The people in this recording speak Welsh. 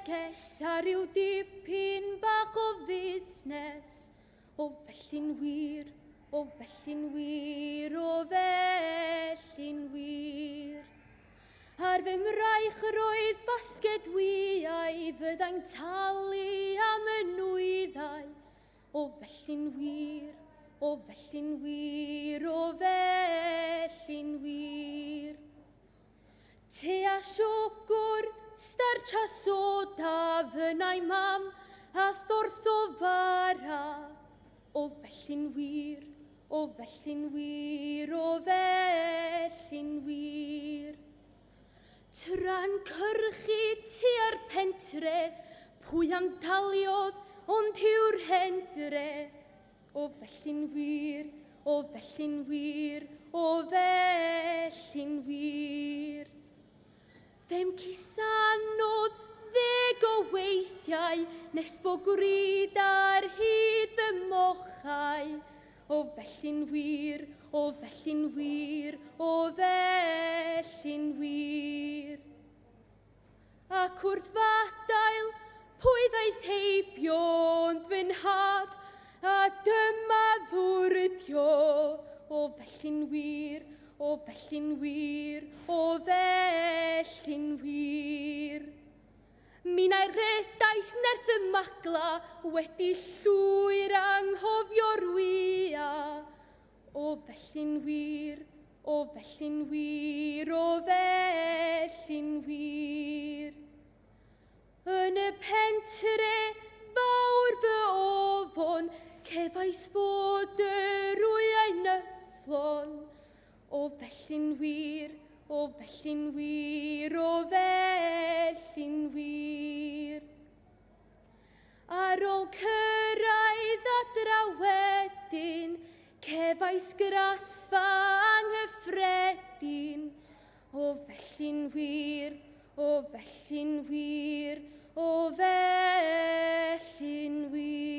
neges a rhyw dipyn bach o fusnes. O felly'n wir, o felly'n wir, o felly'n wir. Ar fy mraich roedd basged wyau, fyddai'n talu am y nwyddau. O felly'n wir, o felly'n wir, o felly'n wir. Te a siogwr, starch a soda, fynnau mam, a thorth o fara. O felly'n wir, o felly'n wir, o felly'n wir. Tra'n cyrchu tua'r pentre, pwy am taliodd, ond yw'r hendre. O felly'n wir, o felly'n wir, o felly'n wir. Fe'm cusanodd 10 o weithiau, nes bo gwryd ar hyd fy mochau. O felly'n wir, o felly'n wir, o felly'n wir. Ac wrth fadail, pwy ddaeth heibio ond fy nhad, a dyma ddwrdio. O felly'n wir, o felly'n wir, o felly'n wir. Minnau redais nerth y magla wedi llwyr anghofio'r wya. O felly'n wir, o felly'n wir, o felly'n wir. Yn y pentre fawr fy ofon, cefais fod yr wyau nyfflon. O felly'n wir, o felly'n wir, o felly'n wir. Ar ôl cyrraedd adra wedyn, cefais grasfa anghyffredin. O felly'n wir, o felly'n wir, o felly'n wir.